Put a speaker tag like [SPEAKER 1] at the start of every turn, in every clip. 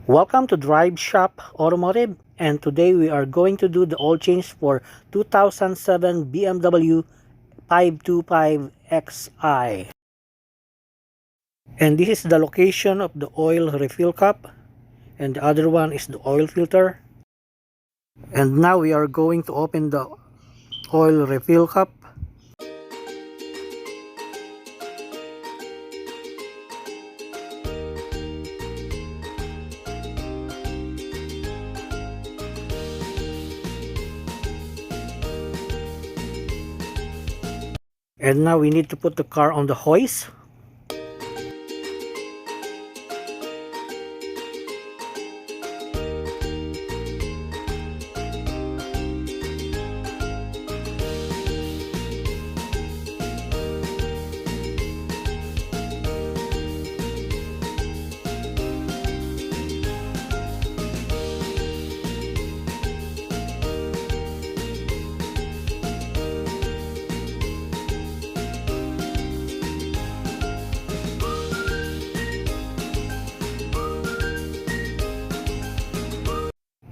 [SPEAKER 1] Welcome to DriveShop Automotive, and today we are going to do the oil change for 2007 BMW 525Xi. And this is the location of the oil refill cup, and the other one is the oil filter. And now we are going to open the oil refill cup. And now we need to put the car on the hoist.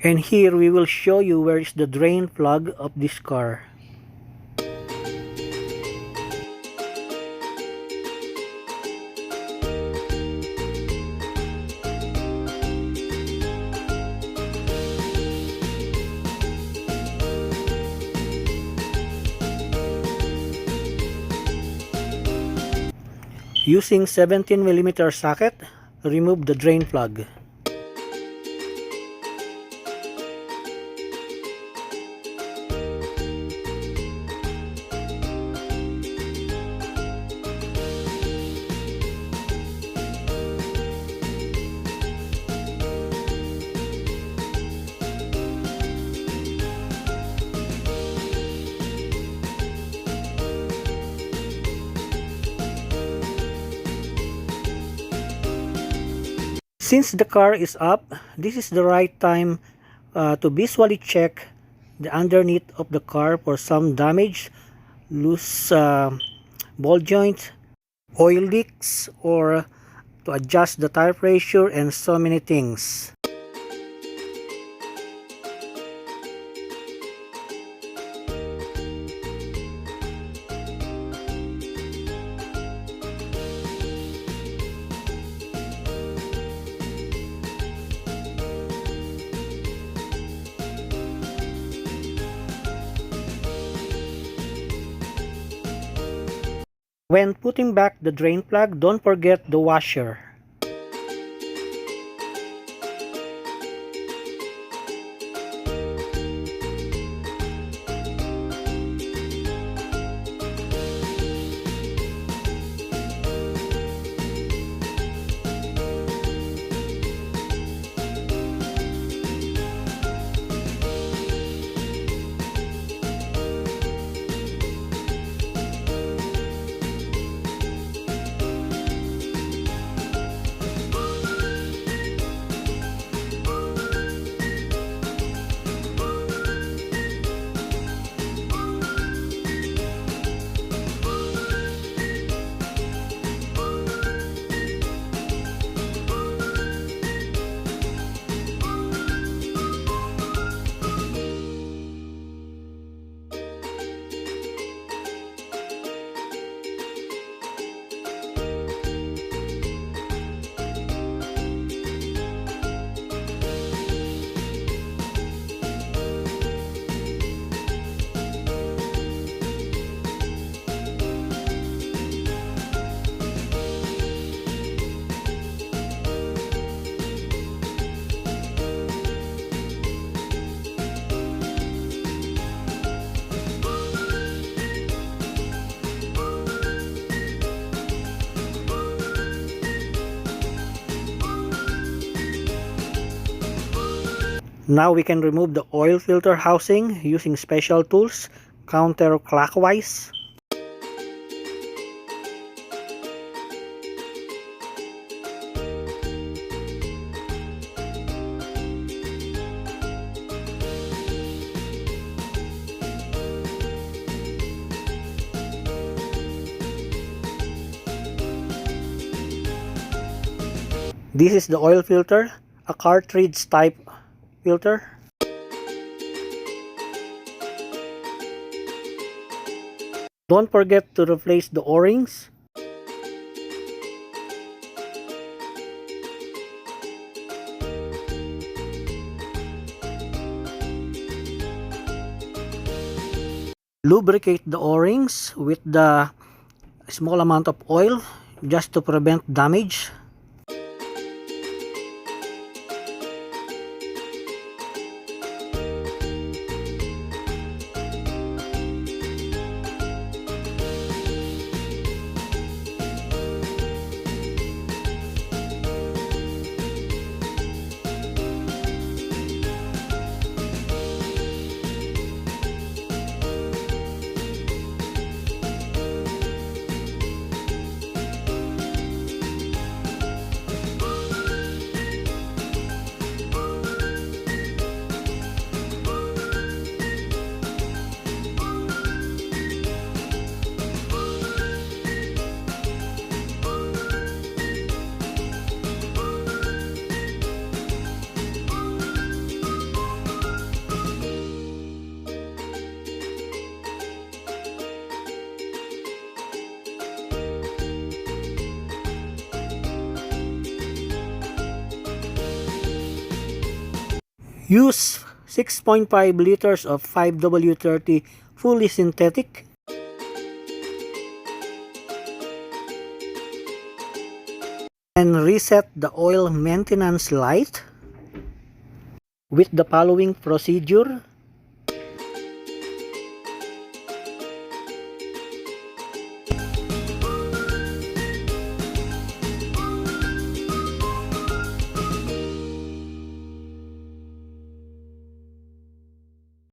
[SPEAKER 1] And here we will show you where is the drain plug of this car. Using 17mm socket, remove the drain plug. Since the car is up, this is the right time to visually check the underneath of the car for some damage, loose ball joint, oil leaks, or to adjust the tire pressure and so many things. When putting back the drain plug, don't forget the washer. Now we can remove the oil filter housing using special tools counterclockwise. This is the oil filter. a cartridge type filter. Don't forget to replace the O-rings. Lubricate the O-rings with the small amount of oil just to prevent damage. Use 6.5 liters of 5W30 fully synthetic. And reset the oil maintenance light with the following procedure.